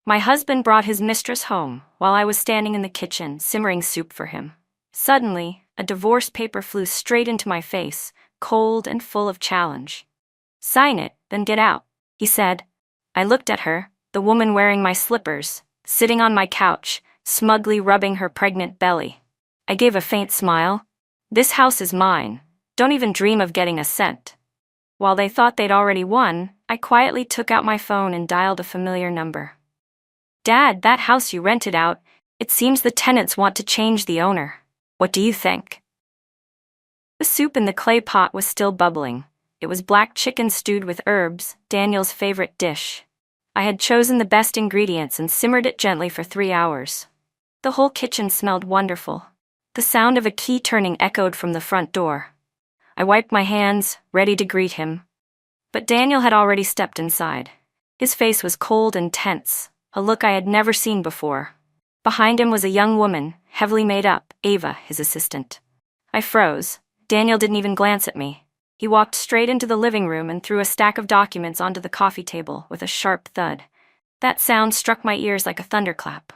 My husband brought his mistress home while I was standing in the kitchen simmering soup for him. Suddenly, a divorce paper flew straight into my face, cold and full of challenge. "Sign it, then get out," he said. I looked at her, the woman wearing my slippers, sitting on my couch, smugly rubbing her pregnant belly. I gave a faint smile. "This house is mine. Don't even dream of getting a cent." While they thought they'd already won, I quietly took out my phone and dialed a familiar number. "Dad, that house you rented out, it seems the tenants want to change the owner. What do you think?" The soup in the clay pot was still bubbling. It was black chicken stewed with herbs, Daniel's favorite dish. I had chosen the best ingredients and simmered it gently for 3 hours. The whole kitchen smelled wonderful. The sound of a key turning echoed from the front door. I wiped my hands, ready to greet him. But Daniel had already stepped inside. His face was cold and tense, a look I had never seen before. Behind him was a young woman, heavily made up, Ava, his assistant. I froze. Daniel didn't even glance at me. He walked straight into the living room and threw a stack of documents onto the coffee table with a sharp thud. That sound struck my ears like a thunderclap.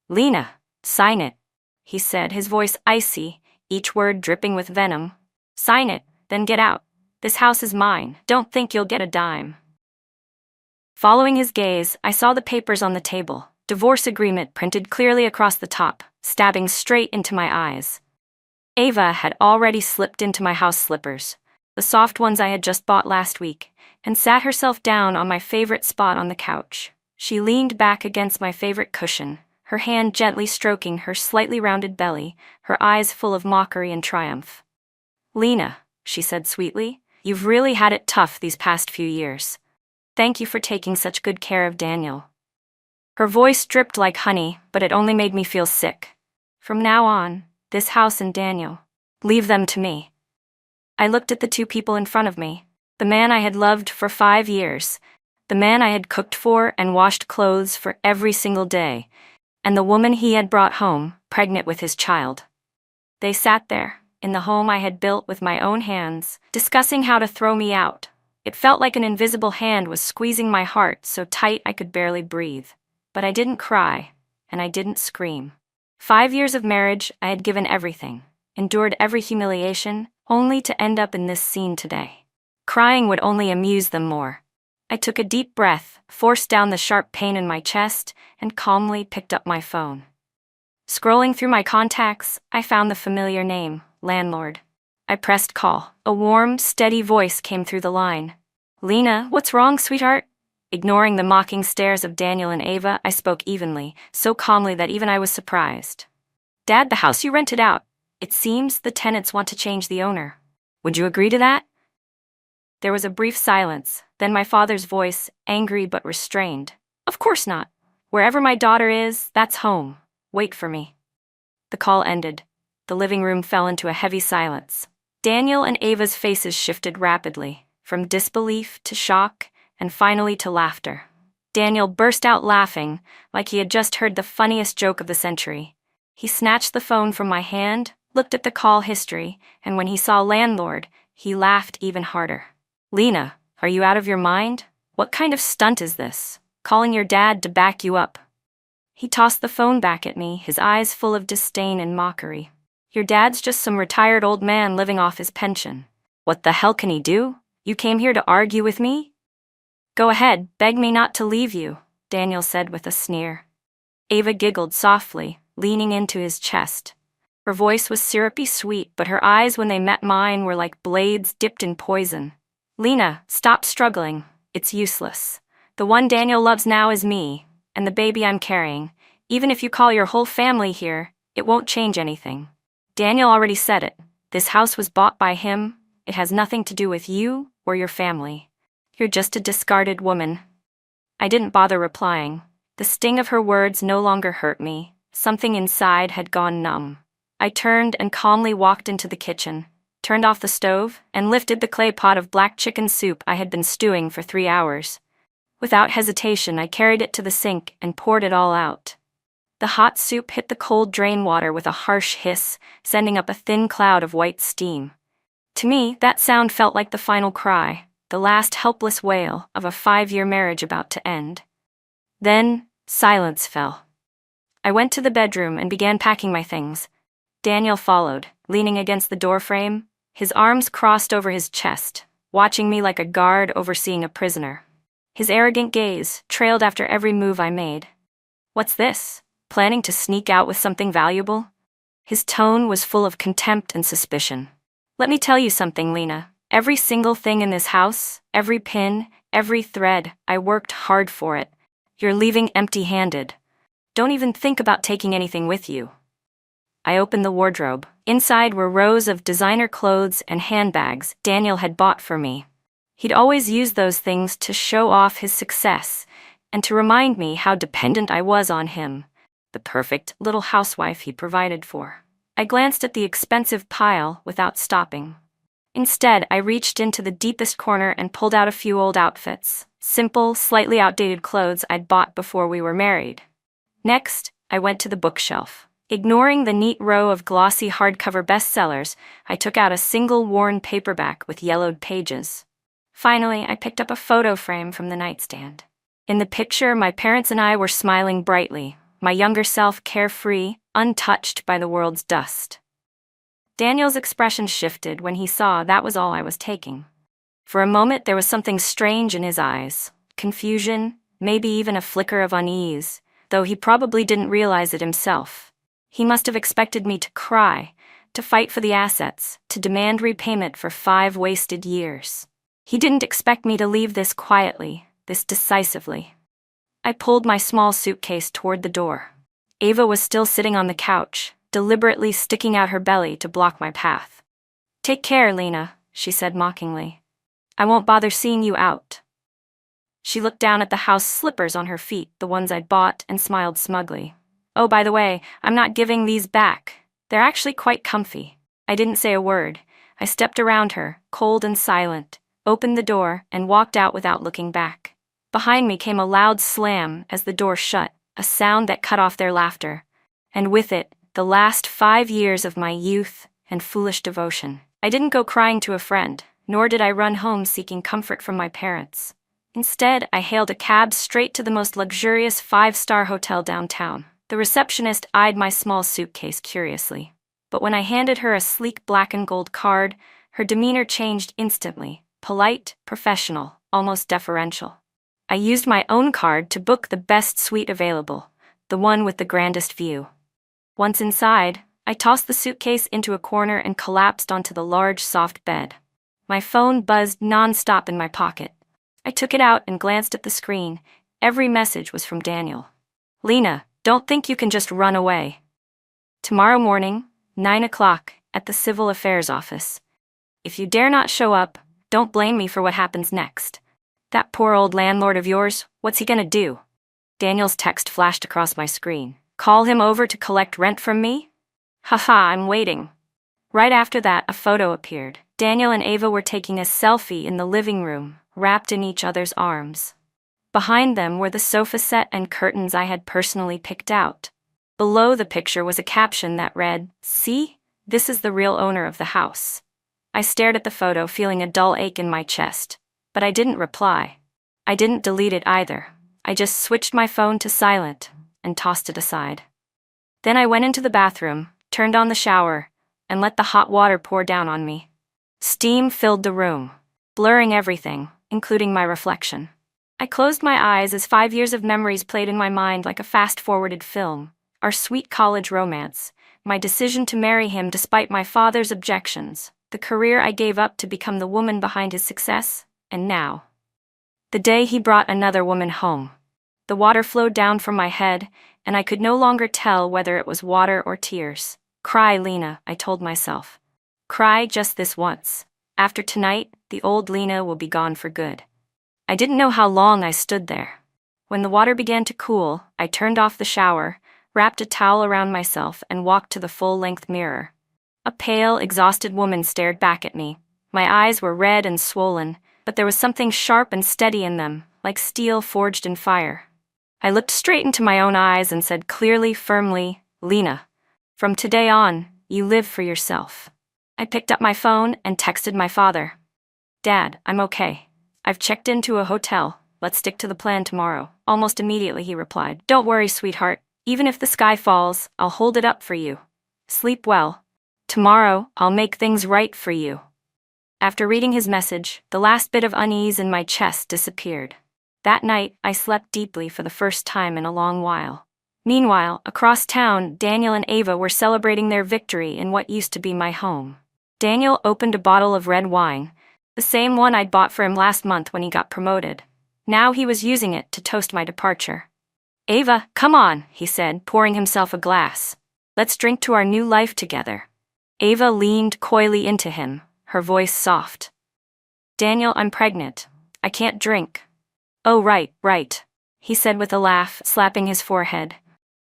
"Lena, sign it," he said, his voice icy, each word dripping with venom. "Sign it, then get out. This house is mine. Don't think you'll get a dime." Following his gaze, I saw the papers on the table, divorce agreement printed clearly across the top, stabbing straight into my eyes. Ava had already slipped into my house slippers, the soft ones I had just bought last week, and sat herself down on my favorite spot on the couch. She leaned back against my favorite cushion, her hand gently stroking her slightly rounded belly, her eyes full of mockery and triumph. "Lena," she said sweetly, "you've really had it tough these past few years. Thank you for taking such good care of Daniel." Her voice dripped like honey, but it only made me feel sick. From now on, this house and Daniel, leave them to me. I looked at the two people in front of me, the man I had loved for 5 years, the man I had cooked for and washed clothes for every single day, and the woman he had brought home, pregnant with his child. They sat there, in the home I had built with my own hands, discussing how to throw me out. It felt like an invisible hand was squeezing my heart so tight I could barely breathe. But I didn't cry, and I didn't scream. 5 years of marriage, I had given everything, endured every humiliation, only to end up in this scene today. Crying would only amuse them more. I took a deep breath, forced down the sharp pain in my chest, and calmly picked up my phone. Scrolling through my contacts, I found the familiar name, landlord. I pressed call. A warm, steady voice came through the line. "Lena, what's wrong, sweetheart?" Ignoring the mocking stares of Daniel and Ava, I spoke evenly, so calmly that even I was surprised. "Dad, the house you rented out. It seems the tenants want to change the owner. Would you agree to that?" There was a brief silence, then my father's voice, angry but restrained. "Of course not. Wherever my daughter is, that's home. Wait for me." The call ended. The living room fell into a heavy silence. Daniel and Ava's faces shifted rapidly, from disbelief to shock, and finally to laughter. Daniel burst out laughing, like he had just heard the funniest joke of the century. He snatched the phone from my hand, looked at the call history, and when he saw landlord, he laughed even harder. "Lena, are you out of your mind? What kind of stunt is this? Calling your dad to back you up?" He tossed the phone back at me, his eyes full of disdain and mockery. "Your dad's just some retired old man living off his pension. What the hell can he do? You came here to argue with me?" "Go ahead, beg me not to leave you," Daniel said with a sneer. Ava giggled softly, leaning into his chest. Her voice was syrupy sweet, but her eyes when they met mine were like blades dipped in poison. "Lena, stop struggling. It's useless. The one Daniel loves now is me, and the baby I'm carrying. Even if you call your whole family here, it won't change anything. Daniel already said it. This house was bought by him. It has nothing to do with you or your family. You're just a discarded woman." I didn't bother replying. The sting of her words no longer hurt me. Something inside had gone numb. I turned and calmly walked into the kitchen, turned off the stove, and lifted the clay pot of black chicken soup I had been stewing for 3 hours. Without hesitation, I carried it to the sink and poured it all out. The hot soup hit the cold drain water with a harsh hiss, sending up a thin cloud of white steam. To me, that sound felt like the final cry, the last helpless wail of a 5-year marriage about to end. Then, Silence fell. I went to the bedroom and began packing my things. Daniel followed, leaning against the doorframe, his arms crossed over his chest, watching me like a guard overseeing a prisoner. His arrogant gaze trailed after every move I made. "What's this? Planning to sneak out with something valuable?" His tone was full of contempt and suspicion. "Let me tell you something, Lena. Every single thing in this house, every pin, every thread, I worked hard for it. You're leaving empty-handed. Don't even think about taking anything with you." I opened the wardrobe. Inside were rows of designer clothes and handbags Daniel had bought for me. He'd always used those things to show off his success and to remind me how dependent I was on him, the perfect little housewife he provided for. I glanced at the expensive pile without stopping. Instead, I reached into the deepest corner and pulled out a few old outfits, simple, slightly outdated clothes I'd bought before we were married. Next, I went to the bookshelf. Ignoring the neat row of glossy hardcover bestsellers, I took out a single worn paperback with yellowed pages. Finally, I picked up a photo frame from the nightstand. In the picture, my parents and I were smiling brightly, my younger self carefree, untouched by the world's dust. Daniel's expression shifted when he saw that was all I was taking. For a moment, there was something strange in his eyes, confusion, maybe even a flicker of unease, though he probably didn't realize it himself. He must have expected me to cry, to fight for the assets, to demand repayment for 5 wasted years. He didn't expect me to leave this quietly, this decisively. I pulled my small suitcase toward the door. Ava was still sitting on the couch, deliberately sticking out her belly to block my path. "Take care, Lena," she said mockingly. "I won't bother seeing you out." She looked down at the house slippers on her feet, the ones I'd bought, and smiled smugly. "Oh, by the way, I'm not giving these back. They're actually quite comfy." I didn't say a word. I stepped around her, cold and silent, opened the door, and walked out without looking back. Behind me came a loud slam as the door shut, a sound that cut off their laughter, and with it, the last 5 years of my youth and foolish devotion. I didn't go crying to a friend, nor did I run home seeking comfort from my parents. Instead, I hailed a cab straight to the most luxurious 5-star hotel downtown. The receptionist eyed my small suitcase curiously, but when I handed her a sleek black and gold card, her demeanor changed instantly, polite, professional, almost deferential. I used my own card to book the best suite available, the one with the grandest view. Once inside, I tossed the suitcase into a corner and collapsed onto the large, soft bed. My phone buzzed non-stop in my pocket. I took it out and glanced at the screen. Every message was from Daniel. "Lena, don't think you can just run away. Tomorrow morning, 9 o'clock, at the Civil Affairs office. If you dare not show up, don't blame me for what happens next. That poor old landlord of yours, what's he gonna do?" Daniel's text flashed across my screen. "Call him over to collect rent from me? Haha, I'm waiting." Right after that, a photo appeared. Daniel and Ava were taking a selfie in the living room, wrapped in each other's arms. Behind them were the sofa set and curtains I had personally picked out. Below the picture was a caption that read, "See, this is the real owner of the house." I stared at the photo, feeling a dull ache in my chest, but I didn't reply. I didn't delete it either. I just switched my phone to silent and tossed it aside. Then I went into the bathroom, turned on the shower, and let the hot water pour down on me. Steam filled the room, blurring everything, including my reflection. I closed my eyes as 5 years of memories played in my mind like a fast-forwarded film. Our sweet college romance, my decision to marry him despite my father's objections, the career I gave up to become the woman behind his success, and now, the day he brought another woman home. The water flowed down from my head, and I could no longer tell whether it was water or tears. "Cry, Lena," I told myself. "Cry just this once. After tonight, the old Lena will be gone for good." I didn't know how long I stood there. When the water began to cool, I turned off the shower, wrapped a towel around myself, and walked to the full-length mirror. A pale, exhausted woman stared back at me. My eyes were red and swollen, but there was something sharp and steady in them, like steel forged in fire. I looked straight into my own eyes and said clearly, firmly, "Lena, from today on, you live for yourself." I picked up my phone and texted my father. "Dad, I'm okay. I've checked into a hotel. let's stick to the plan tomorrow. Almost immediately he replied, don't worry, sweetheart. Even if the sky falls, I'll hold it up for you. Sleep well. Tomorrow, I'll make things right for you. After reading his message, the last bit of unease in my chest disappeared. That night, I slept deeply for the first time in a long while. Meanwhile, across town, Daniel and Ava were celebrating their victory in what used to be my home. Daniel opened a bottle of red wine, the same one I'd bought for him last month when he got promoted. Now he was using it to toast my departure. Ava, come on, he said, pouring himself a glass. Let's drink to our new life together. Ava leaned coyly into him, her voice soft. Daniel, I'm pregnant. I can't drink. Oh, right, he said with a laugh, slapping his forehead.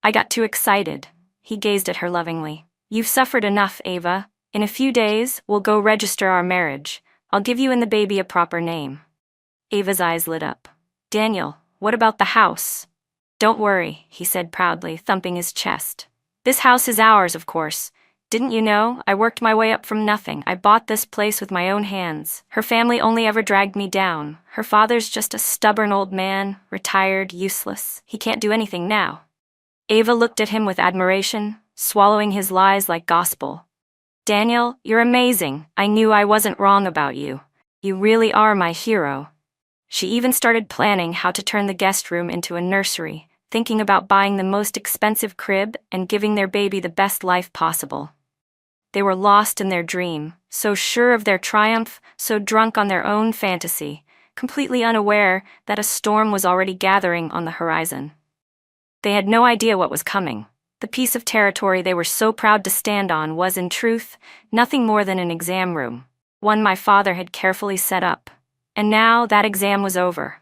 I got too excited. He gazed at her lovingly. You've suffered enough, Ava. In a few days, we'll go register our marriage. I'll give you and the baby a proper name. Ava's eyes lit up. Daniel, what about the house? Don't worry, he said proudly, thumping his chest. This house is ours, of course. Didn't you know? I worked my way up from nothing. I bought this place with my own hands. Her family only ever dragged me down. Her father's just a stubborn old man, retired, useless. He can't do anything now. Ava looked at him with admiration, swallowing his lies like gospel. Daniel, you're amazing. I knew I wasn't wrong about you. You really are my hero. She even started planning how to turn the guest room into a nursery, thinking about buying the most expensive crib and giving their baby the best life possible. They were lost in their dream, so sure of their triumph, so drunk on their own fantasy, completely unaware that a storm was already gathering on the horizon. They had no idea what was coming. The piece of territory they were so proud to stand on was, in truth, nothing more than an exam room, one my father had carefully set up. And now that exam was over.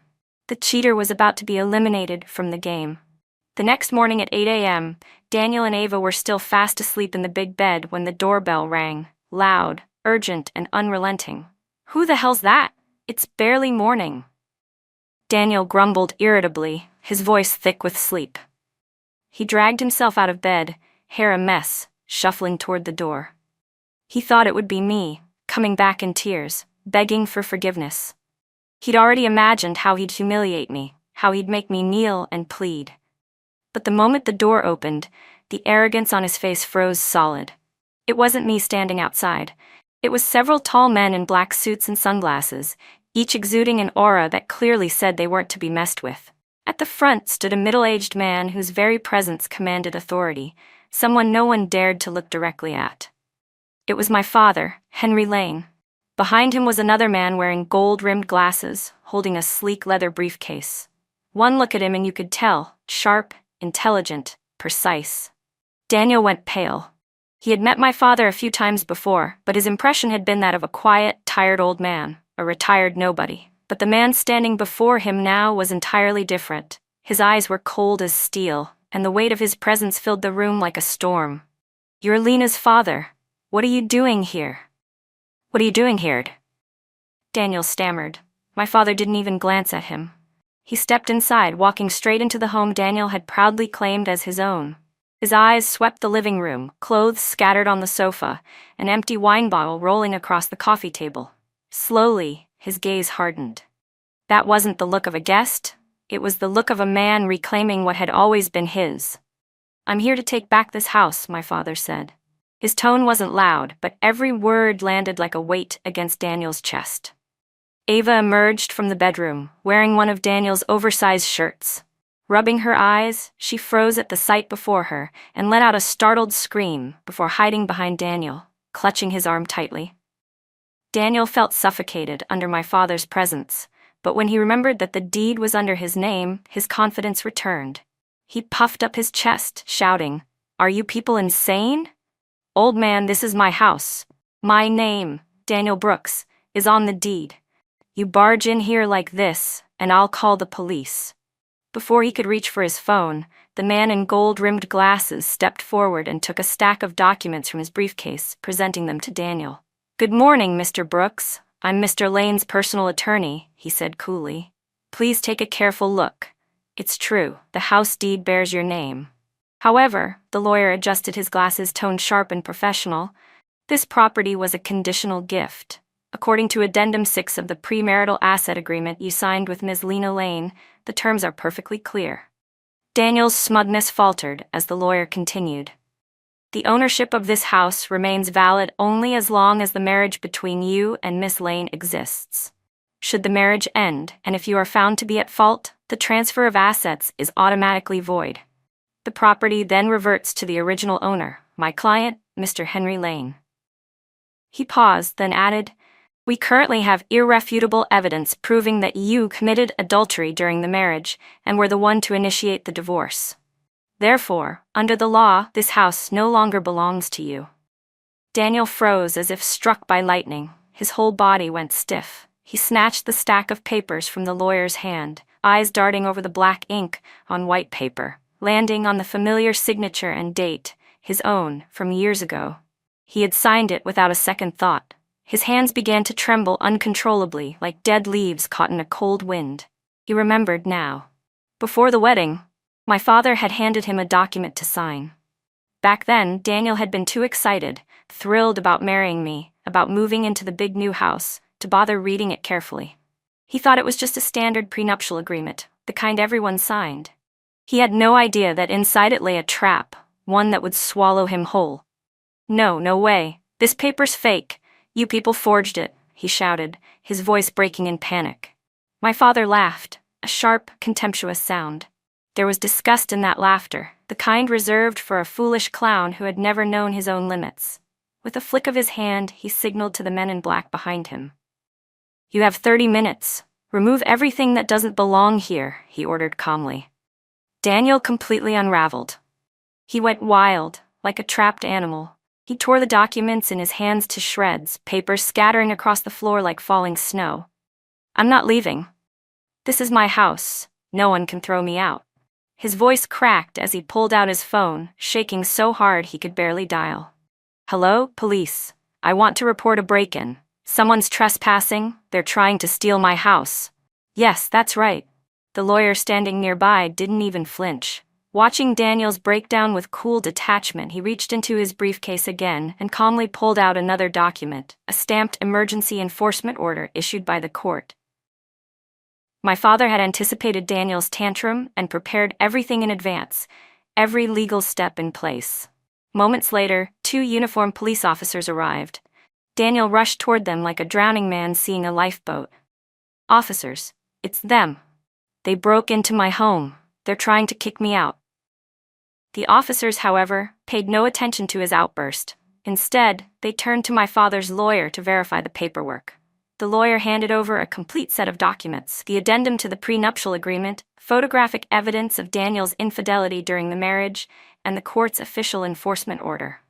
The cheater was about to be eliminated from the game. The next morning at 8 a.m., Daniel and Ava were still fast asleep in the big bed when the doorbell rang, loud, urgent, and unrelenting. Who the hell's that? It's barely morning. Daniel grumbled irritably, his voice thick with sleep. He dragged himself out of bed, hair a mess, shuffling toward the door. He thought it would be me, coming back in tears, begging for forgiveness. He'd already imagined how he'd humiliate me, how he'd make me kneel and plead. But the moment the door opened, the arrogance on his face froze solid. It wasn't me standing outside. It was several tall men in black suits and sunglasses, each exuding an aura that clearly said they weren't to be messed with. At the front stood a middle-aged man whose very presence commanded authority, someone no one dared to look directly at. It was my father, Henry Lane. Behind him was another man wearing gold-rimmed glasses, holding a sleek leather briefcase. One look at him and you could tell, sharp, intelligent, precise. Daniel went pale. He had met my father a few times before, but his impression had been that of a quiet, tired old man, a retired nobody. But the man standing before him now was entirely different. His eyes were cold as steel, and the weight of his presence filled the room like a storm. You're Lena's father. What are you doing here? What are you doing here? Daniel stammered. My father didn't even glance at him. He stepped inside, walking straight into the home Daniel had proudly claimed as his own. His eyes swept the living room, clothes scattered on the sofa, an empty wine bottle rolling across the coffee table. Slowly, his gaze hardened. That wasn't the look of a guest. It was the look of a man reclaiming what had always been his. I'm here to take back this house, my father said. His tone wasn't loud, but every word landed like a weight against Daniel's chest. Ava emerged from the bedroom, wearing one of Daniel's oversized shirts. Rubbing her eyes, she froze at the sight before her and let out a startled scream before hiding behind Daniel, clutching his arm tightly. Daniel felt suffocated under my father's presence, but when he remembered that the deed was under his name, his confidence returned. He puffed up his chest, shouting, "Are you people insane? Old man, this is my house. My name, Daniel Brooks, is on the deed. You barge in here like this, and I'll call the police." Before he could reach for his phone, the man in gold-rimmed glasses stepped forward and took a stack of documents from his briefcase, presenting them to Daniel. "Good morning, Mr. Brooks. I'm Mr. Lane's personal attorney," he said coolly. "Please take a careful look. It's true, the house deed bears your name. However," the lawyer adjusted his glasses, tone sharp and professional, "this property was a conditional gift. According to Addendum 6 of the premarital asset agreement you signed with Ms. Lena Lane, the terms are perfectly clear. Daniel's smugness faltered as the lawyer continued. The ownership of this house remains valid only as long as the marriage between you and Miss Lane exists. Should the marriage end, and if you are found to be at fault, the transfer of assets is automatically void. The property then reverts to the original owner, my client, Mr. Henry Lane. He paused, then added, "We currently have irrefutable evidence proving that you committed adultery during the marriage and were the one to initiate the divorce. Therefore, under the law, this house no longer belongs to you." Daniel froze as if struck by lightning. His whole body went stiff. He snatched the stack of papers from the lawyer's hand, eyes darting over the black ink on white paper, landing on the familiar signature and date, his own, from years ago. He had signed it without a second thought. His hands began to tremble uncontrollably, like dead leaves caught in a cold wind. He remembered now. Before the wedding, my father had handed him a document to sign. Back then, Daniel had been too excited, thrilled about marrying me, about moving into the big new house, to bother reading it carefully. He thought it was just a standard prenuptial agreement, the kind everyone signed. He had no idea that inside it lay a trap, one that would swallow him whole. "No, no way. This paper's fake. You people forged it," he shouted, his voice breaking in panic. My father laughed, a sharp, contemptuous sound. There was disgust in that laughter, the kind reserved for a foolish clown who had never known his own limits. With a flick of his hand, he signaled to the men in black behind him. "You have 30 minutes. Remove everything that doesn't belong here," he ordered calmly. Daniel completely unraveled. He went wild, like a trapped animal. He tore the documents in his hands to shreds, papers scattering across the floor like falling snow. "I'm not leaving. This is my house. No one can throw me out." His voice cracked as he pulled out his phone, shaking so hard he could barely dial. "Hello, police. I want to report a break-in. Someone's trespassing. They're trying to steal my house." "Yes, that's right." The lawyer standing nearby didn't even flinch. Watching Daniel's breakdown with cool detachment, he reached into his briefcase again and calmly pulled out another document, a stamped emergency enforcement order issued by the court. My father had anticipated Daniel's tantrum and prepared everything in advance, every legal step in place. Moments later, 2 uniformed police officers arrived. Daniel rushed toward them like a drowning man seeing a lifeboat. "Officers, it's them. They broke into my home. They're trying to kick me out." The officers, however, paid no attention to his outburst. Instead, they turned to my father's lawyer to verify the paperwork. The lawyer handed over a complete set of documents, the addendum to the prenuptial agreement, photographic evidence of Daniel's infidelity during the marriage, and the court's official enforcement order.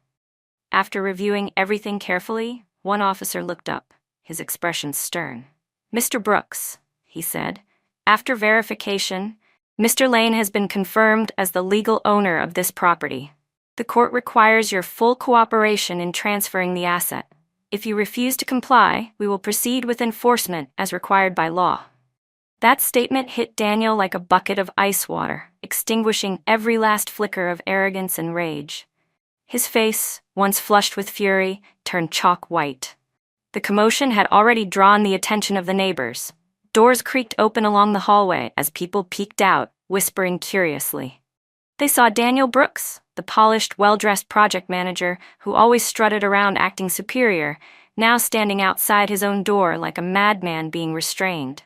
After reviewing everything carefully, one officer looked up, his expression stern. "Mr. Brooks," he said, "after verification, Mr. Lane has been confirmed as the legal owner of this property. The court requires your full cooperation in transferring the asset. If you refuse to comply, we will proceed with enforcement as required by law." That statement hit Daniel like a bucket of ice water, extinguishing every last flicker of arrogance and rage. His face, once flushed with fury, turned chalk white. The commotion had already drawn the attention of the neighbors. Doors creaked open along the hallway as people peeked out, whispering curiously. They saw Daniel Brooks, the polished, well-dressed project manager who always strutted around acting superior, now standing outside his own door like a madman being restrained.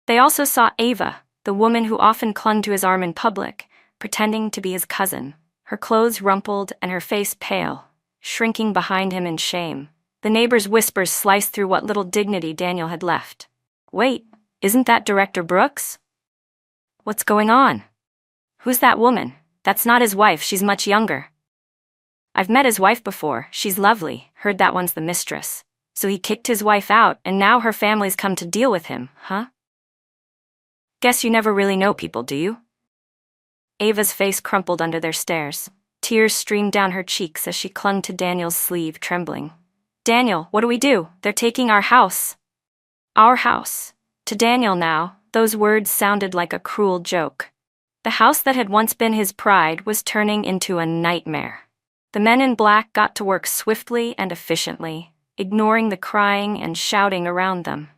They also saw Ava, the woman who often clung to his arm in public, pretending to be his cousin, her clothes rumpled and her face pale, shrinking behind him in shame. The neighbors' whispers sliced through what little dignity Daniel had left. "Wait, isn't that Director Brooks? What's going on? Who's that woman? That's not his wife, she's much younger." "I've met his wife before, she's lovely, heard that one's the mistress. So he kicked his wife out and now her family's come to deal with him, huh? Guess you never really know people, do you?" Ava's face crumpled under their stares. Tears streamed down her cheeks as she clung to Daniel's sleeve, trembling. "Daniel, what do we do? They're taking our house." "Our house." To Daniel now, those words sounded like a cruel joke. The house that had once been his pride was turning into a nightmare. The men in black got to work swiftly and efficiently. ignoring the crying and shouting around them.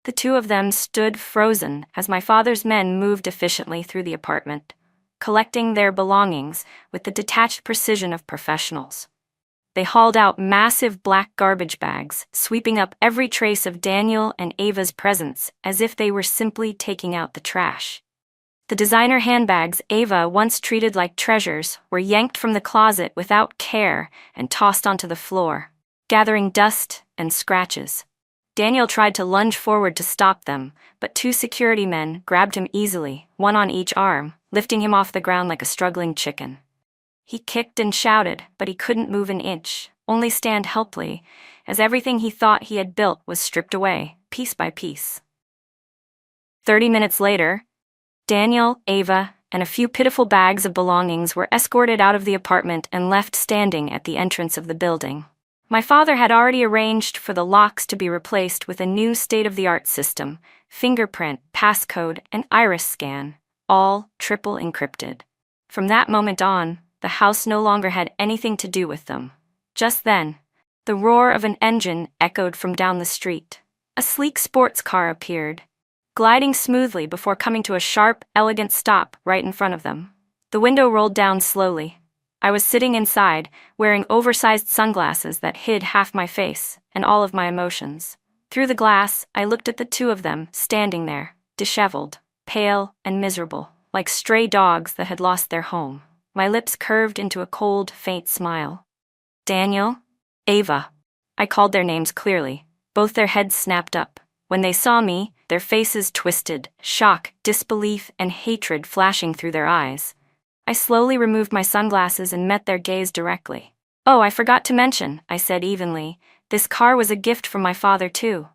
The two of them stood frozen as my father's men moved efficiently through the apartment, collecting their belongings with the detached precision of professionals. They hauled out massive black garbage bags, sweeping up every trace of Daniel and Ava's presence as if they were simply taking out the trash. The designer handbags Ava once treated like treasures were yanked from the closet without care and tossed onto the floor, gathering dust and scratches. Daniel tried to lunge forward to stop them, but two security men grabbed him easily, one on each arm, lifting him off the ground like a struggling chicken. He kicked and shouted, but he couldn't move an inch, only stand helplessly, as everything he thought he had built was stripped away, piece by piece. 30 minutes later, Daniel, Ava, and a few pitiful bags of belongings were escorted out of the apartment and left standing at the entrance of the building. My father had already arranged for the locks to be replaced with a new state-of-the-art system, fingerprint, passcode, and iris scan, all triple encrypted. From that moment on, the house no longer had anything to do with them. Just then, the roar of an engine echoed from down the street. A sleek sports car appeared, gliding smoothly before coming to a sharp, elegant stop right in front of them. The window rolled down slowly. I was sitting inside, wearing oversized sunglasses that hid half my face and all of my emotions. Through the glass, I looked at the two of them standing there, disheveled, pale, and miserable, like stray dogs that had lost their home. My lips curved into a cold, faint smile. Daniel, Ava. I called their names clearly. Both their heads snapped up. When they saw me, their faces twisted, shock, disbelief, and hatred flashing through their eyes. I slowly removed my sunglasses and met their gaze directly. "Oh, I forgot to mention," I said evenly, "this car was a gift from my father too."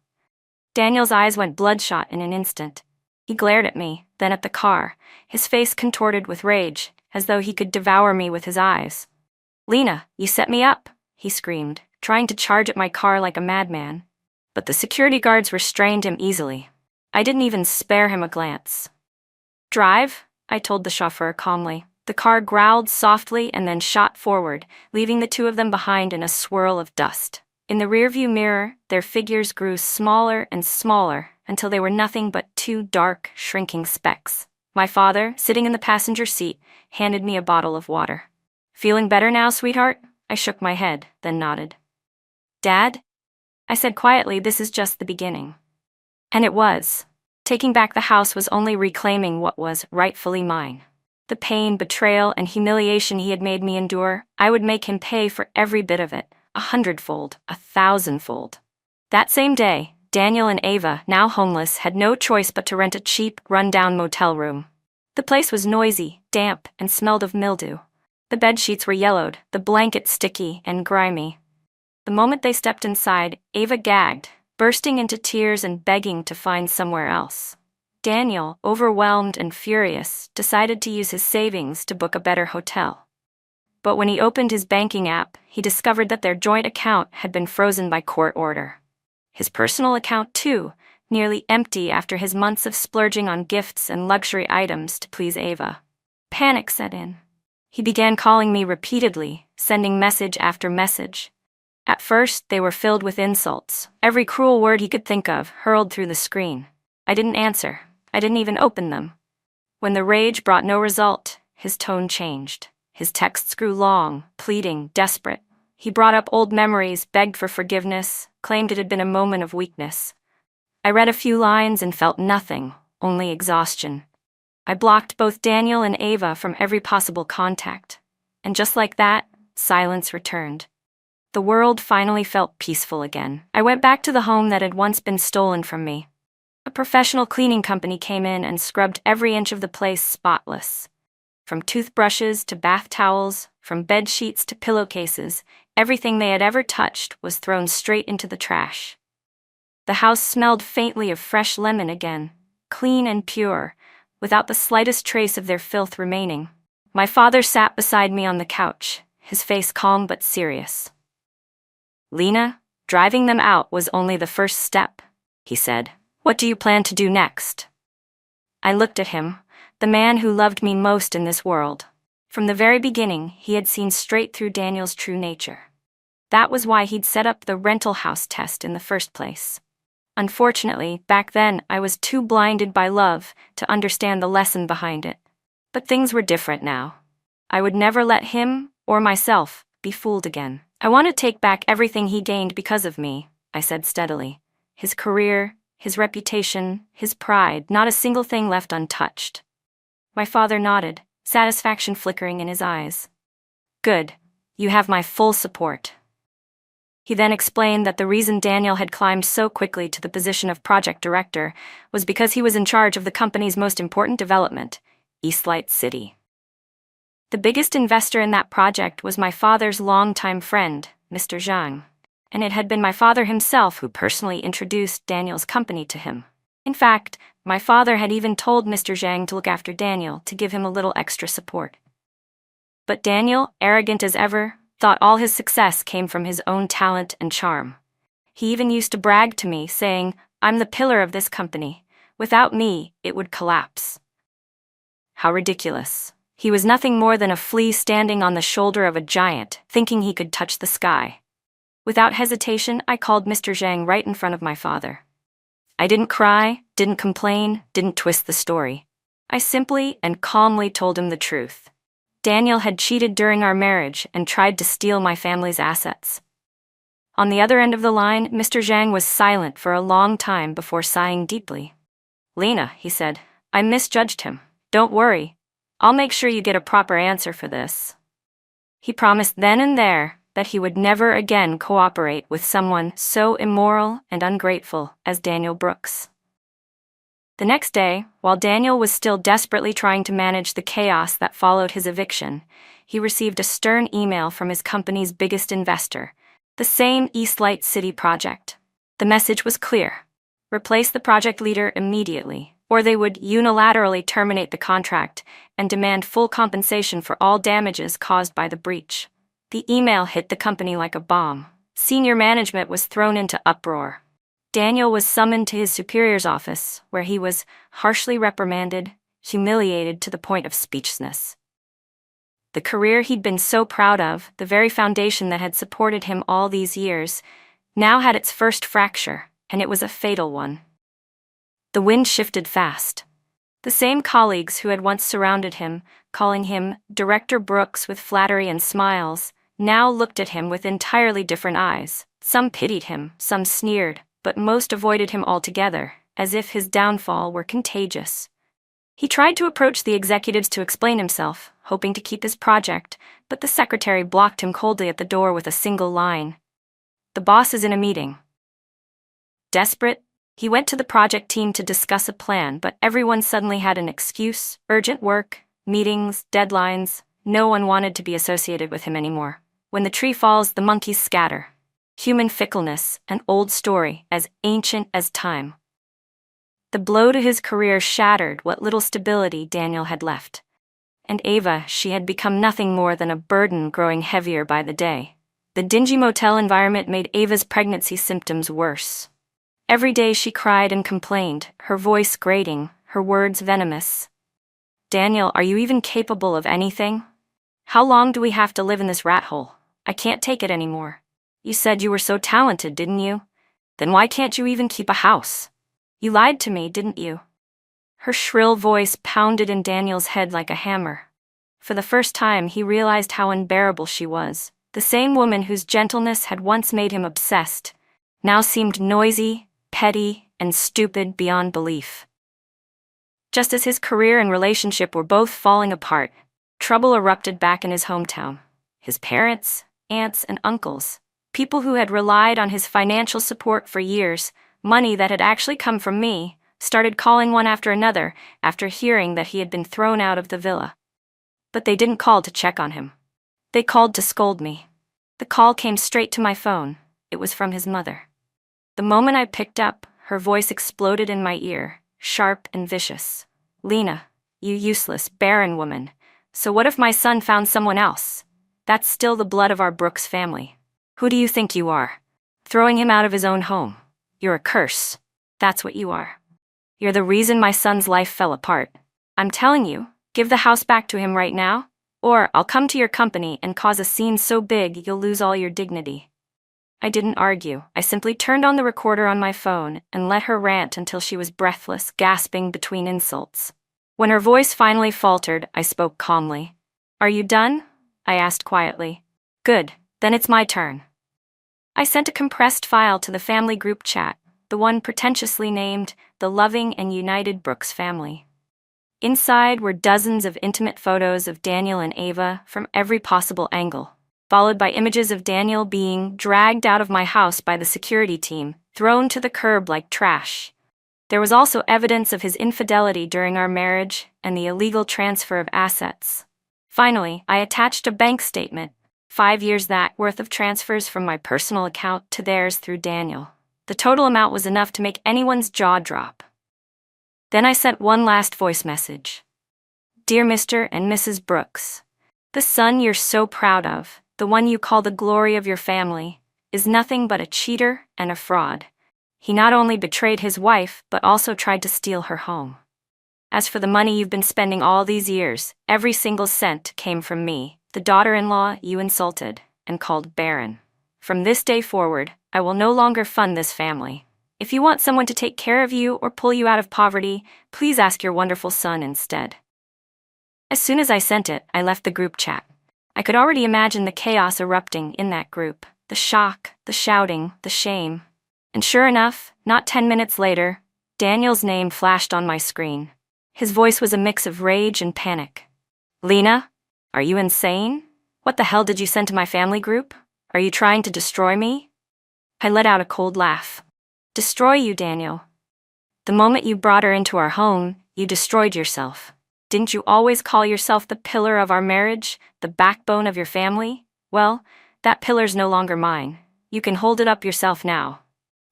Daniel's eyes went bloodshot in an instant. He glared at me, then at the car, his face contorted with rage, as though he could devour me with his eyes. "Lena, you set me up," he screamed, trying to charge at my car like a madman. But the security guards restrained him easily. I didn't even spare him a glance. "Drive," I told the chauffeur calmly. The car growled softly and then shot forward, leaving the two of them behind in a swirl of dust. In the rearview mirror, their figures grew smaller and smaller until they were nothing but two dark, shrinking specks. My father, sitting in the passenger seat, handed me a bottle of water. "Feeling better now, sweetheart?" I shook my head, then nodded. "Dad?" I said quietly, "This is just the beginning." And it was. Taking back the house was only reclaiming what was rightfully mine. The pain, betrayal, and humiliation he had made me endure, I would make him pay for every bit of it, 100-fold, 1,000-fold. That same day, Daniel and Ava, now homeless, had no choice but to rent a cheap, run-down motel room. The place was noisy, damp, and smelled of mildew. The bed sheets were yellowed, the blankets sticky and grimy. The moment they stepped inside, Ava gagged, bursting into tears and begging to find somewhere else. Daniel, overwhelmed and furious, decided to use his savings to book a better hotel. But when he opened his banking app, he discovered that their joint account had been frozen by court order. His personal account, too, nearly empty after his months of splurging on gifts and luxury items to please Ava. Panic set in. He began calling me repeatedly, sending message after message. At first, they were filled with insults, every cruel word he could think of hurled through the screen. I didn't answer. I didn't even open them. When the rage brought no result, his tone changed. His texts grew long, pleading, desperate. He brought up old memories, begged for forgiveness, claimed it had been a moment of weakness. I read a few lines and felt nothing, only exhaustion. I blocked both Daniel and Ava from every possible contact. And just like that, silence returned. The world finally felt peaceful again. I went back to the home that had once been stolen from me. A professional cleaning company came in and scrubbed every inch of the place spotless. From toothbrushes to bath towels, from bed sheets to pillowcases, everything they had ever touched was thrown straight into the trash. The house smelled faintly of fresh lemon again, clean and pure, without the slightest trace of their filth remaining. My father sat beside me on the couch, his face calm but serious. "Lena, driving them out was only the first step," he said. "What do you plan to do next?" I looked at him, the man who loved me most in this world. From the very beginning, he had seen straight through Daniel's true nature. That was why he'd set up the rental house test in the first place. Unfortunately, back then I was too blinded by love to understand the lesson behind it. But things were different now. I would never let him, or myself, be fooled again. I want to take back everything he gained because of me, I said steadily. His career, his reputation, his pride, not a single thing left untouched. My father nodded, satisfaction flickering in his eyes. Good. You have my full support. He then explained that the reason Daniel had climbed so quickly to the position of project director was because he was in charge of the company's most important development, Eastlight City. The biggest investor in that project was my father's longtime friend, Mr. Zhang, and it had been my father himself who personally introduced Daniel's company to him. In fact, my father had even told Mr. Zhang to look after Daniel to give him a little extra support. But Daniel, arrogant as ever, thought all his success came from his own talent and charm. He even used to brag to me, saying, "I'm the pillar of this company. Without me, it would collapse." How ridiculous. He was nothing more than a flea standing on the shoulder of a giant, thinking he could touch the sky. Without hesitation, I called Mr. Zhang right in front of my father. I didn't cry, didn't complain, didn't twist the story. I simply and calmly told him the truth. Daniel had cheated during our marriage and tried to steal my family's assets. On the other end of the line, Mr. Zhang was silent for a long time before sighing deeply. "Lena," he said, "I misjudged him. Don't worry. I'll make sure you get a proper answer for this." He promised then and there that he would never again cooperate with someone so immoral and ungrateful as Daniel Brooks. The next day, while Daniel was still desperately trying to manage the chaos that followed his eviction, he received a stern email from his company's biggest investor, the same Eastlight City project. The message was clear: replace the project leader immediately, or they would unilaterally terminate the contract and demand full compensation for all damages caused by the breach. The email hit the company like a bomb. Senior management was thrown into uproar. Daniel was summoned to his superior's office, where he was harshly reprimanded, humiliated to the point of speechlessness. The career he'd been so proud of, the very foundation that had supported him all these years, now had its first fracture, and it was a fatal one. The wind shifted fast. The same colleagues who had once surrounded him, calling him Director Brooks with flattery and smiles, now looked at him with entirely different eyes. Some pitied him, some sneered, but most avoided him altogether, as if his downfall were contagious. He tried to approach the executives to explain himself, hoping to keep his project, but the secretary blocked him coldly at the door with a single line: "The boss is in a meeting." Desperate, he went to the project team to discuss a plan, but everyone suddenly had an excuse: urgent work, meetings, deadlines. No one wanted to be associated with him anymore. When the tree falls, the monkeys scatter. Human fickleness, an old story, as ancient as time. The blow to his career shattered what little stability Daniel had left. And Ava, she had become nothing more than a burden growing heavier by the day. The dingy motel environment made Ava's pregnancy symptoms worse. Every day she cried and complained, her voice grating, her words venomous. "Daniel, are you even capable of anything? How long do we have to live in this rat hole? I can't take it anymore. You said you were so talented, didn't you? Then why can't you even keep a house? You lied to me, didn't you?" Her shrill voice pounded in Daniel's head like a hammer. For the first time, he realized how unbearable she was. The same woman whose gentleness had once made him obsessed, now seemed noisy, petty, and stupid beyond belief. Just as his career and relationship were both falling apart, trouble erupted back in his hometown. His parents, aunts, and uncles, people who had relied on his financial support for years, money that had actually come from me, started calling one after another after hearing that he had been thrown out of the villa. But they didn't call to check on him. They called to scold me. The call came straight to my phone. It was from his mother. The moment I picked up, her voice exploded in my ear, sharp and vicious. "Lena, you useless, barren woman. So what if my son found someone else? That's still the blood of our Brooks family. Who do you think you are? Throwing him out of his own home. You're a curse. That's what you are. You're the reason my son's life fell apart. I'm telling you, give the house back to him right now, or I'll come to your company and cause a scene so big you'll lose all your dignity." I didn't argue. I simply turned on the recorder on my phone and let her rant until she was breathless, gasping between insults. When her voice finally faltered, I spoke calmly. "Are you done?" I asked quietly. "Good, then it's my turn." I sent a compressed file to the family group chat, the one pretentiously named the Loving and United Brooks Family. Inside were dozens of intimate photos of Daniel and Ava from every possible angle, followed by images of Daniel being dragged out of my house by the security team, thrown to the curb like trash. There was also evidence of his infidelity during our marriage and the illegal transfer of assets. Finally, I attached a bank statement, 5 years that worth of transfers from my personal account to theirs through Daniel. The total amount was enough to make anyone's jaw drop. Then I sent one last voice message. "Dear Mr. and Mrs. Brooks, the son you're so proud of, the one you call the glory of your family, is nothing but a cheater and a fraud. He not only betrayed his wife, but also tried to steal her home. As for the money you've been spending all these years, every single cent came from me, the daughter-in-law you insulted and called barren. From this day forward, I will no longer fund this family. If you want someone to take care of you or pull you out of poverty, please ask your wonderful son instead." As soon as I sent it, I left the group chat. I could already imagine the chaos erupting in that group, the shock, the shouting, the shame. And sure enough, not 10 minutes later, Daniel's name flashed on my screen. His voice was a mix of rage and panic. "Lena, are you insane? What the hell did you send to my family group? Are you trying to destroy me?" I let out a cold laugh. "Destroy you, Daniel? The moment you brought her into our home, you destroyed yourself. Didn't you always call yourself the pillar of our marriage, the backbone of your family? Well, that pillar's no longer mine. You can hold it up yourself now."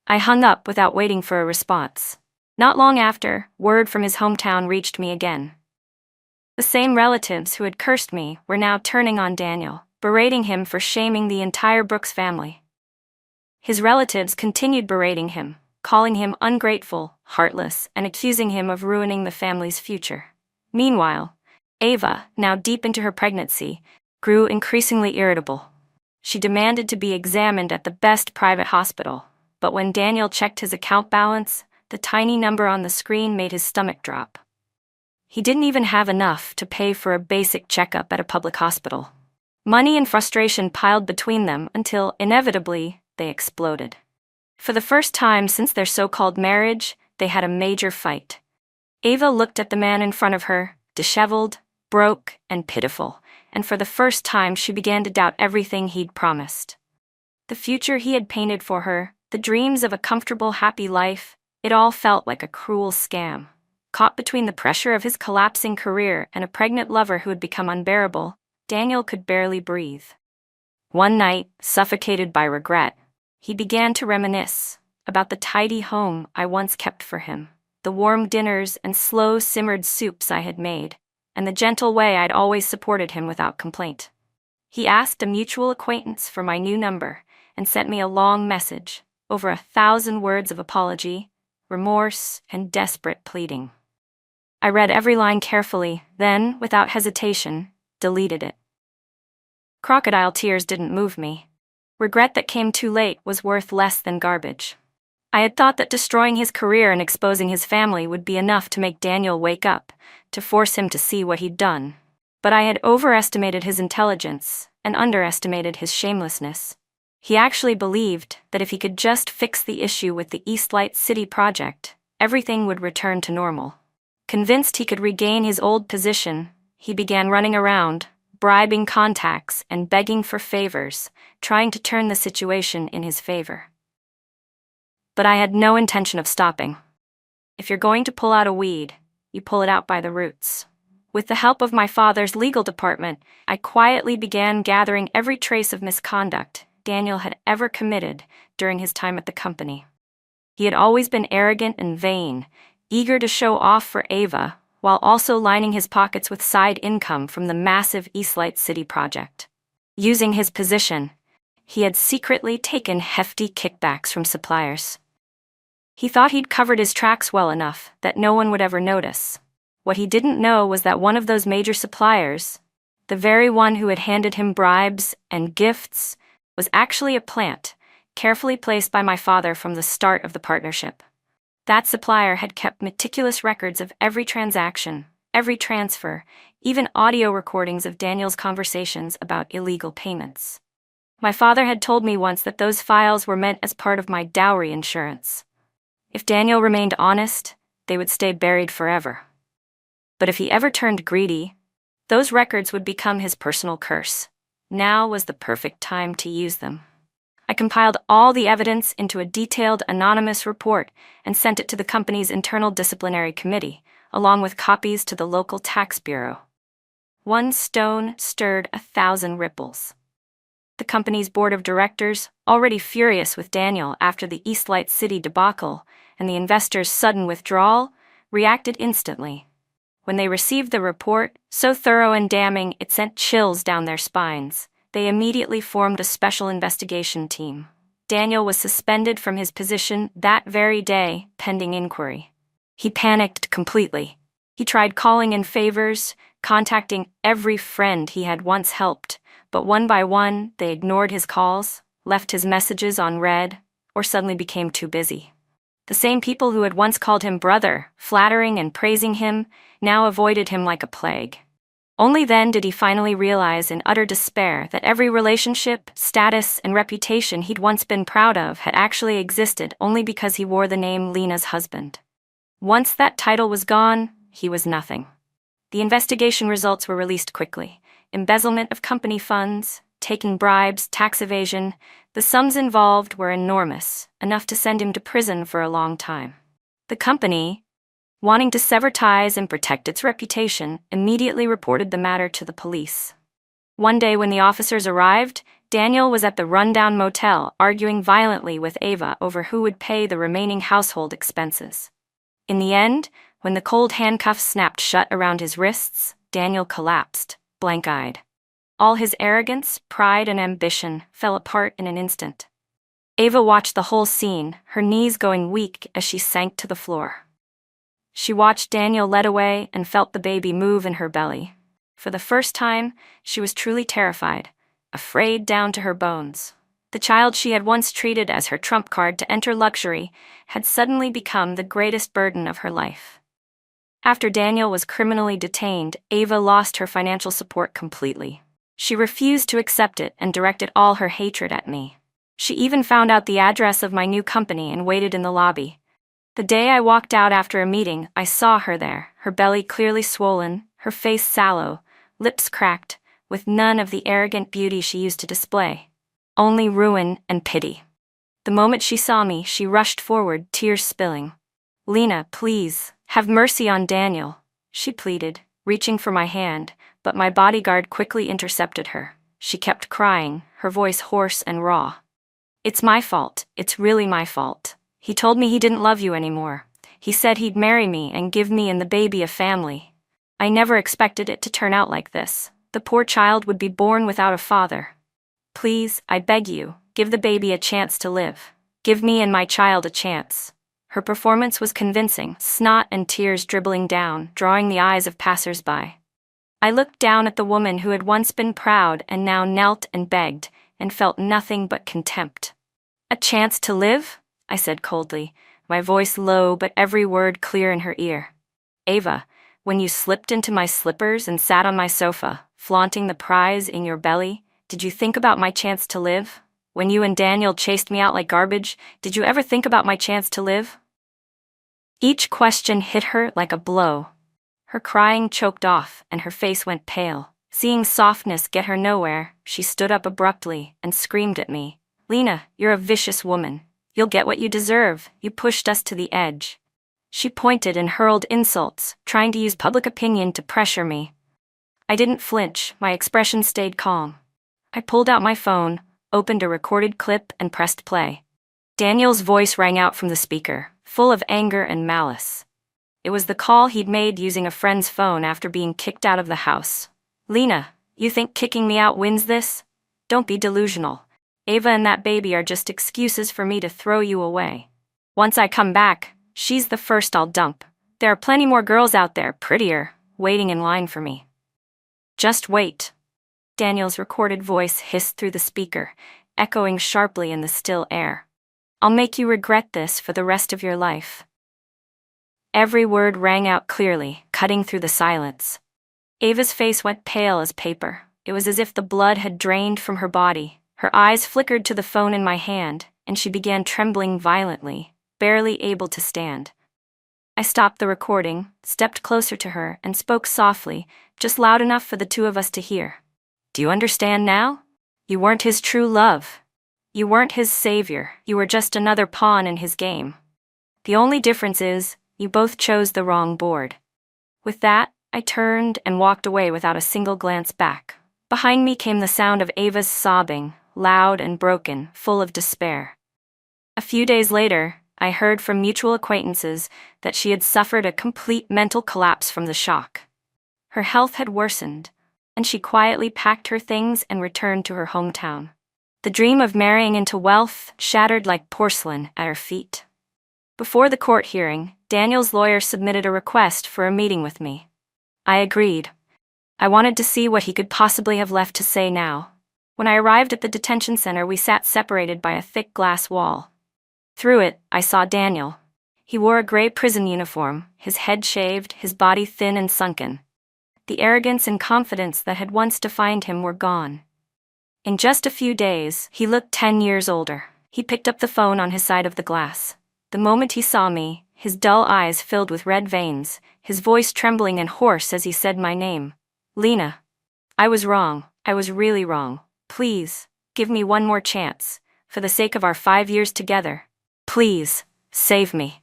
I hung up without waiting for a response. Not long after, word from his hometown reached me again. The same relatives who had cursed me were now turning on Daniel, berating him for shaming the entire Brooks family. His relatives continued berating him, calling him ungrateful, heartless, and accusing him of ruining the family's future. Meanwhile, Ava, now deep into her pregnancy, grew increasingly irritable. She demanded to be examined at the best private hospital, but when Daniel checked his account balance, the tiny number on the screen made his stomach drop. He didn't even have enough to pay for a basic checkup at a public hospital. Money and frustration piled between them until, inevitably, they exploded. For the first time since their so-called marriage, they had a major fight. Ava looked at the man in front of her, disheveled, broke, and pitiful, and for the first time she began to doubt everything he'd promised. The future he had painted for her, the dreams of a comfortable, happy life, it all felt like a cruel scam. Caught between the pressure of his collapsing career and a pregnant lover who had become unbearable, Daniel could barely breathe. One night, suffocated by regret, he began to reminisce about the tidy home I once kept for him, the warm dinners and slow-simmered soups I had made, and the gentle way I'd always supported him without complaint. He asked a mutual acquaintance for my new number and sent me a long message, over 1,000 words of apology, remorse, and desperate pleading. I read every line carefully, then, without hesitation, deleted it. Crocodile tears didn't move me. Regret that came too late was worth less than garbage. I had thought that destroying his career and exposing his family would be enough to make Daniel wake up, to force him to see what he'd done. But I had overestimated his intelligence and underestimated his shamelessness. He actually believed that if he could just fix the issue with the Eastlight City project, everything would return to normal. Convinced he could regain his old position, he began running around, bribing contacts and begging for favors, trying to turn the situation in his favor. But I had no intention of stopping. If you're going to pull out a weed, you pull it out by the roots. With the help of my father's legal department, I quietly began gathering every trace of misconduct Daniel had ever committed during his time at the company. He had always been arrogant and vain, eager to show off for Ava, while also lining his pockets with side income from the massive Eastlight City project. Using his position, he had secretly taken hefty kickbacks from suppliers. He thought he'd covered his tracks well enough that no one would ever notice. What he didn't know was that one of those major suppliers, the very one who had handed him bribes and gifts, was actually a plant carefully placed by my father from the start of the partnership. That supplier had kept meticulous records of every transaction, every transfer, even audio recordings of Daniel's conversations about illegal payments. My father had told me once that those files were meant as part of my dowry insurance. If Daniel remained honest, they would stay buried forever. But if he ever turned greedy, those records would become his personal curse. Now was the perfect time to use them. I compiled all the evidence into a detailed anonymous report and sent it to the company's internal disciplinary committee, along with copies to the local tax bureau. One stone stirred 1,000 ripples. The company's board of directors, already furious with Daniel after the Eastlight City debacle and the investors' sudden withdrawal, reacted instantly. When they received the report, so thorough and damning it sent chills down their spines, they immediately formed a special investigation team. Daniel was suspended from his position that very day, pending inquiry. He panicked completely. He tried calling in favors, contacting every friend he had once helped, but one by one they ignored his calls, left his messages on read, or suddenly became too busy. The same people who had once called him brother, flattering and praising him, now avoided him like a plague. Only then did he finally realize in utter despair that every relationship, status, and reputation he'd once been proud of had actually existed only because he wore the name Lena's husband. Once that title was gone, he was nothing. The investigation results were released quickly. Embezzlement of company funds, taking bribes, tax evasion, the sums involved were enormous, enough to send him to prison for a long time. The company, wanting to sever ties and protect its reputation, immediately reported the matter to the police. One day when the officers arrived, Daniel was at the rundown motel arguing violently with Ava over who would pay the remaining household expenses. In the end, when the cold handcuffs snapped shut around his wrists, Daniel collapsed, blank-eyed. All his arrogance, pride, and ambition fell apart in an instant. Ava watched the whole scene, her knees going weak as she sank to the floor. She watched Daniel led away and felt the baby move in her belly. For the first time, she was truly terrified, afraid down to her bones. The child she had once treated as her trump card to enter luxury had suddenly become the greatest burden of her life. After Daniel was criminally detained, Ava lost her financial support completely. She refused to accept it and directed all her hatred at me. She even found out the address of my new company and waited in the lobby. The day I walked out after a meeting, I saw her there, her belly clearly swollen, her face sallow, lips cracked, with none of the arrogant beauty she used to display. Only ruin and pity. The moment she saw me, she rushed forward, tears spilling. "Lena, please, have mercy on Daniel," she pleaded, reaching for my hand, but my bodyguard quickly intercepted her. She kept crying, her voice hoarse and raw. "It's my fault, it's really my fault. He told me he didn't love you anymore. He said he'd marry me and give me and the baby a family. I never expected it to turn out like this. The poor child would be born without a father. Please, I beg you, give the baby a chance to live. Give me and my child a chance." Her performance was convincing, snot and tears dribbling down, drawing the eyes of passers-by. I looked down at the woman who had once been proud and now knelt and begged, and felt nothing but contempt. "A chance to live?" I said coldly, my voice low but every word clear in her ear. "Ava, when you slipped into my slippers and sat on my sofa, flaunting the prize in your belly, did you think about my chance to live? When you and Daniel chased me out like garbage, did you ever think about my chance to live?" Each question hit her like a blow. Her crying choked off and her face went pale. Seeing softness get her nowhere, she stood up abruptly and screamed at me. "Lena, you're a vicious woman. You'll get what you deserve. You pushed us to the edge." She pointed and hurled insults, trying to use public opinion to pressure me. I didn't flinch, my expression stayed calm. I pulled out my phone, opened a recorded clip, and pressed play. Daniel's voice rang out from the speaker, full of anger and malice. It was the call he'd made using a friend's phone after being kicked out of the house. "Lena, you think kicking me out wins this? Don't be delusional. Ava and that baby are just excuses for me to throw you away. Once I come back, she's the first I'll dump. There are plenty more girls out there, prettier, waiting in line for me. Just wait." Daniel's recorded voice hissed through the speaker, echoing sharply in the still air. "I'll make you regret this for the rest of your life." Every word rang out clearly, cutting through the silence. Ava's face went pale as paper. It was as if the blood had drained from her body. Her eyes flickered to the phone in my hand, and she began trembling violently, barely able to stand. I stopped the recording, stepped closer to her, and spoke softly, just loud enough for the two of us to hear. "Do you understand now? You weren't his true love. You weren't his savior. You were just another pawn in his game. The only difference is, you both chose the wrong board." With that, I turned and walked away without a single glance back. Behind me came the sound of Ava's sobbing, loud and broken, full of despair. A few days later, I heard from mutual acquaintances that she had suffered a complete mental collapse from the shock. Her health had worsened, and she quietly packed her things and returned to her hometown. The dream of marrying into wealth shattered like porcelain at her feet. Before the court hearing, Daniel's lawyer submitted a request for a meeting with me. I agreed. I wanted to see what he could possibly have left to say now. When I arrived at the detention center, we sat separated by a thick glass wall. Through it, I saw Daniel. He wore a gray prison uniform, his head shaved, his body thin and sunken. The arrogance and confidence that had once defined him were gone. In just a few days, he looked 10 years older. He picked up the phone on his side of the glass. The moment he saw me, his dull eyes filled with red veins, his voice trembling and hoarse as he said my name. "Lena, I was wrong. I was really wrong. Please, give me one more chance. For the sake of our 5 years together. Please, save me."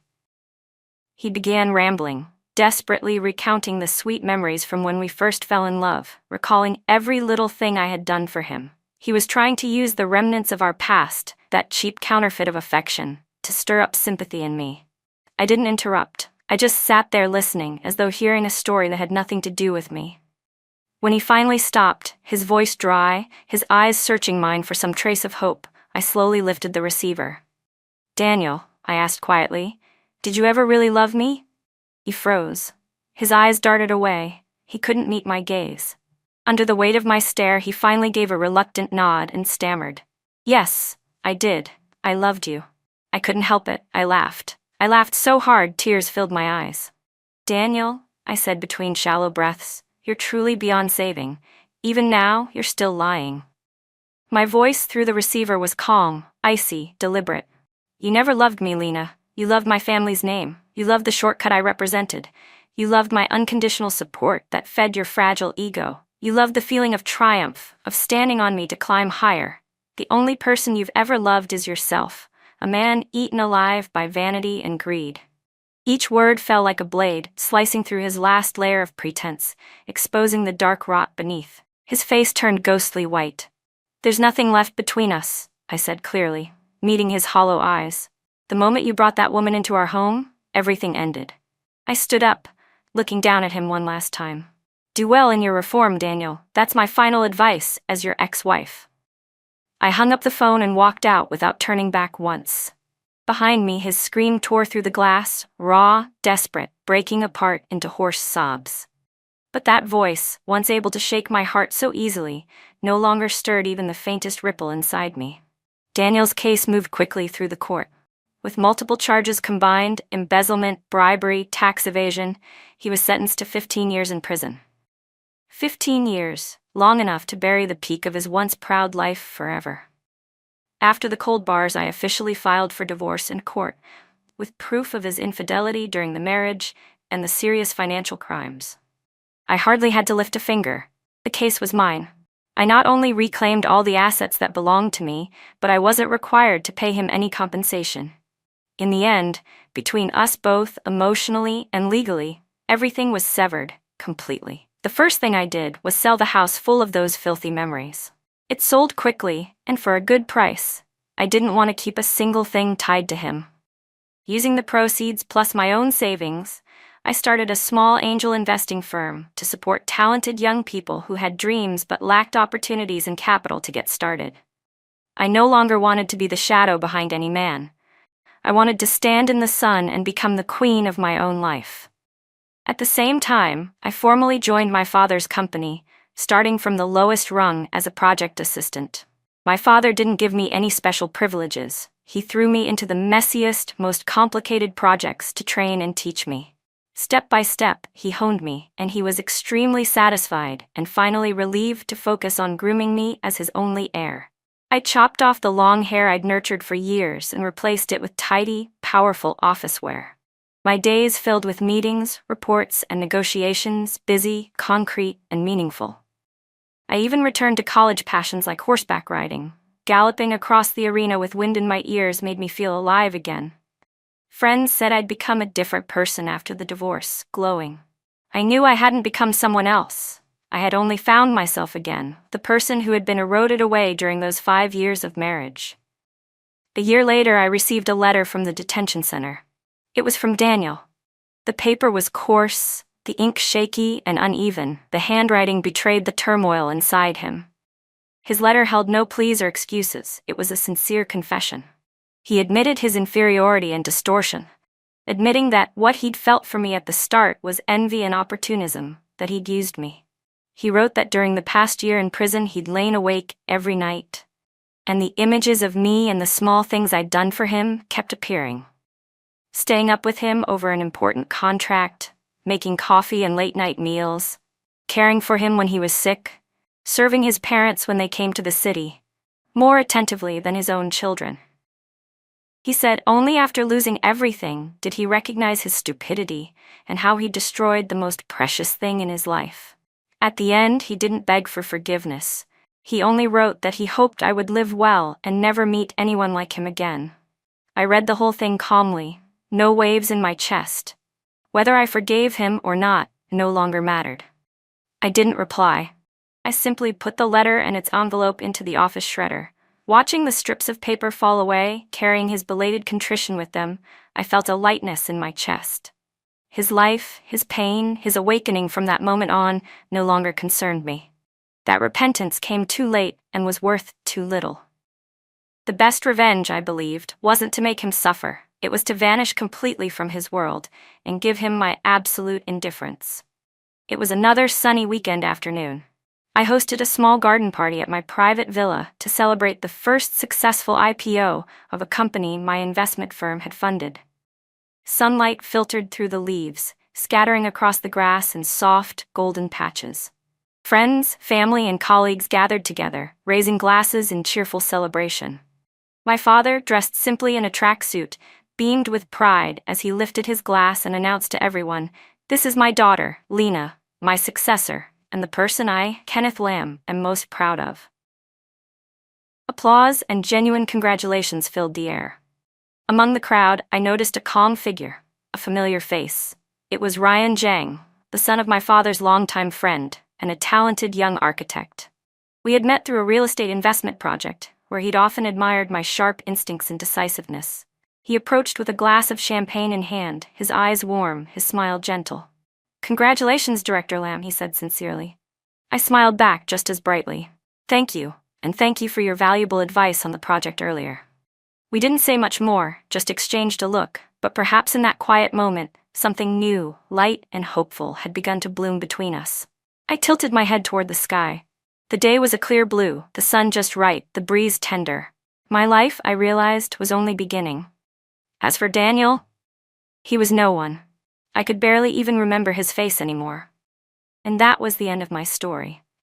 He began rambling, desperately recounting the sweet memories from when we first fell in love, recalling every little thing I had done for him. He was trying to use the remnants of our past, that cheap counterfeit of affection, to stir up sympathy in me. I didn't interrupt. I just sat there listening, as though hearing a story that had nothing to do with me. When he finally stopped, his voice dry, his eyes searching mine for some trace of hope, I slowly lifted the receiver. "Daniel," I asked quietly, "did you ever really love me?" He froze. His eyes darted away. He couldn't meet my gaze. Under the weight of my stare, he finally gave a reluctant nod and stammered. "Yes, I did. I loved you." I couldn't help it. I laughed. I laughed so hard, tears filled my eyes. "Daniel," I said between shallow breaths, "you're truly beyond saving. Even now, you're still lying." My voice through the receiver was calm, icy, deliberate. "You never loved me, Lena. You loved my family's name. You loved the shortcut I represented. You loved my unconditional support that fed your fragile ego. You loved the feeling of triumph, of standing on me to climb higher. The only person you've ever loved is yourself, a man eaten alive by vanity and greed." Each word fell like a blade, slicing through his last layer of pretense, exposing the dark rot beneath. His face turned ghostly white. "There's nothing left between us," I said clearly, meeting his hollow eyes. "The moment you brought that woman into our home, everything ended." I stood up, looking down at him one last time. "Do well in your reform, Daniel. That's my final advice as your ex-wife." I hung up the phone and walked out without turning back once. Behind me, his scream tore through the glass, raw, desperate, breaking apart into hoarse sobs. But that voice, once able to shake my heart so easily, no longer stirred even the faintest ripple inside me. Daniel's case moved quickly through the court. With multiple charges combined, embezzlement, bribery, tax evasion, he was sentenced to 15 years in prison. 15 years, long enough to bury the peak of his once proud life forever. After the cold bars, I officially filed for divorce in court, with proof of his infidelity during the marriage and the serious financial crimes. I hardly had to lift a finger. The case was mine. I not only reclaimed all the assets that belonged to me, but I wasn't required to pay him any compensation. In the end, between us both, emotionally and legally, everything was severed, completely. The first thing I did was sell the house full of those filthy memories. It sold quickly, and for a good price. I didn't want to keep a single thing tied to him. Using the proceeds plus my own savings, I started a small angel investing firm to support talented young people who had dreams but lacked opportunities and capital to get started. I no longer wanted to be the shadow behind any man. I wanted to stand in the sun and become the queen of my own life. At the same time, I formally joined my father's company, starting from the lowest rung as a project assistant. My father didn't give me any special privileges. He threw me into the messiest, most complicated projects to train and teach me. Step by step, he honed me, and he was extremely satisfied and finally relieved to focus on grooming me as his only heir. I chopped off the long hair I'd nurtured for years and replaced it with tidy, powerful office wear. My days filled with meetings, reports, and negotiations, busy, concrete, and meaningful. I even returned to college passions like horseback riding. Galloping across the arena with wind in my ears made me feel alive again. Friends said I'd become a different person after the divorce, glowing. I knew I hadn't become someone else. I had only found myself again, the person who had been eroded away during those 5 years of marriage. A year later, I received a letter from the detention center. It was from Daniel. The paper was coarse, the ink shaky and uneven. The handwriting betrayed the turmoil inside him. His letter held no pleas or excuses. It was a sincere confession. He admitted his inferiority and distortion, admitting that what he'd felt for me at the start was envy and opportunism, that he'd used me. He wrote that during the past year in prison he'd lain awake every night, and the images of me and the small things I'd done for him kept appearing. Staying up with him over an important contract, making coffee and late-night meals, caring for him when he was sick, serving his parents when they came to the city, more attentively than his own children. He said only after losing everything did he recognize his stupidity and how he destroyed the most precious thing in his life. At the end, he didn't beg for forgiveness. He only wrote that he hoped I would live well and never meet anyone like him again. I read the whole thing calmly, no waves in my chest. Whether I forgave him or not no longer mattered. I didn't reply. I simply put the letter and its envelope into the office shredder. Watching the strips of paper fall away, carrying his belated contrition with them, I felt a lightness in my chest. His life, his pain, his awakening from that moment on no longer concerned me. That repentance came too late and was worth too little. The best revenge, I believed, wasn't to make him suffer. It was to vanish completely from his world and give him my absolute indifference. It was another sunny weekend afternoon. I hosted a small garden party at my private villa to celebrate the first successful IPO of a company my investment firm had funded. Sunlight filtered through the leaves, scattering across the grass in soft, golden patches. Friends, family, and colleagues gathered together, raising glasses in cheerful celebration. My father, dressed simply in a tracksuit, beamed with pride as he lifted his glass and announced to everyone, "This is my daughter, Lena, my successor, and the person I, Kenneth Lamb, am most proud of." Applause and genuine congratulations filled the air. Among the crowd, I noticed a calm figure, a familiar face. It was Ryan Zhang, the son of my father's longtime friend, and a talented young architect. We had met through a real estate investment project, where he'd often admired my sharp instincts and decisiveness. He approached with a glass of champagne in hand, his eyes warm, his smile gentle. "Congratulations, Director Lamb," he said sincerely. I smiled back just as brightly. "Thank you, and thank you for your valuable advice on the project earlier." We didn't say much more, just exchanged a look, but perhaps in that quiet moment, something new, light and hopeful had begun to bloom between us. I tilted my head toward the sky. The day was a clear blue, the sun just right, the breeze tender. My life, I realized, was only beginning. As for Daniel, he was no one. I could barely even remember his face anymore. And that was the end of my story.